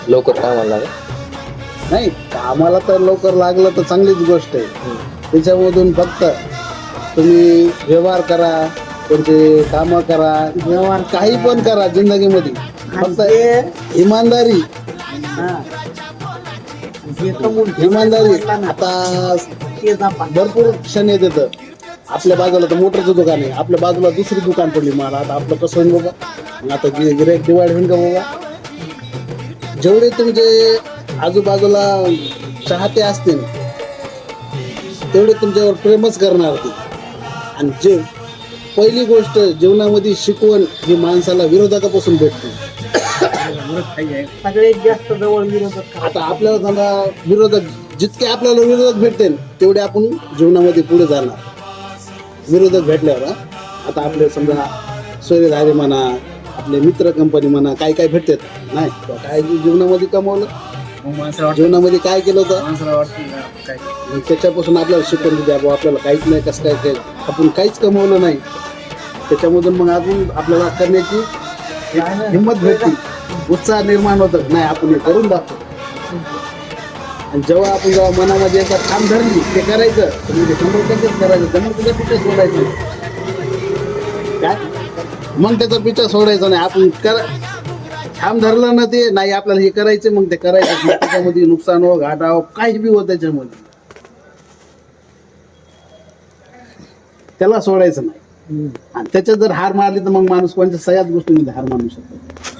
लवकर कामाला लागेल. नाही, कामाला तर लवकर लागलं तर चांगलीच गोष्ट आहे. त्याच्यामधून फक्त तुम्ही व्यवहार करा, कोणते कामं करा, व्यवहार काही पण करा जिंदगीमध्ये, फक्त इमानदारी. इमानदारी. आता भरपूर क्षण येत येतं. आपल्या बाजूला तर मोटरचं दुकान आहे, आपल्या बाजूला दुसरी दुकान पडली, मला आता आपलं कसं होईल बाबा? मग आता गिऱ्हाईक डिवाइड होईल का बाबा? जेवढे तुमचे आजूबाजूला चाहते असतील तेवढे तुमच्यावर प्रेमच करणार ते. आणि जे पहिली गोष्ट जीवनामध्ये शिकवण ही माणसाला विरोधकापासून भेटते. सगळ्यात जास्त जवळ विरोधक. आता आपल्याला समजा विरोधक जितके आपल्याला विरोधक भेटतील तेवढे आपण जीवनामध्ये पुढे जाणार. विरोधक भेटल्यावर आता आपले समजा सोयरेधारे म्हणा, आपले मित्र कंपनी म्हणा, काय काय भेटतात नाही काय जीवनामध्ये कमवलं, जीवनामध्ये काय केलं होतं, त्याच्यापासून आपल्याला शिकवून दिली. आपल्याला काहीच नाही, कसं काय केलं, आपण काहीच कमवलं नाही, त्याच्यामधून मग अजून आपल्याला करण्याची हिंमत भेटते, उत्साह निर्माण होतं, नाही आपण हे करून दाखवतो. आणि जेव्हा मनामध्ये एकदा ठाम धरली ते करायचं, म्हणजे 100%च करायचं, जमून तुझा पिछा सोडायचं काय, मग त्याचा पिछा सोडायचा नाही. आपण ठाम धरलं ना ते नाही आपल्याला हे करायचं, मग ते करायचं. त्याच्यामध्ये नुकसान हो, घाटा हो, काही बी हो, त्याच्यामध्ये त्याला सोडायचं नाही. आणि त्याच्यात जर हार मारली तर मग माणूस कोणत्या सगळ्याच गोष्टीमध्ये हार मानू शकतो.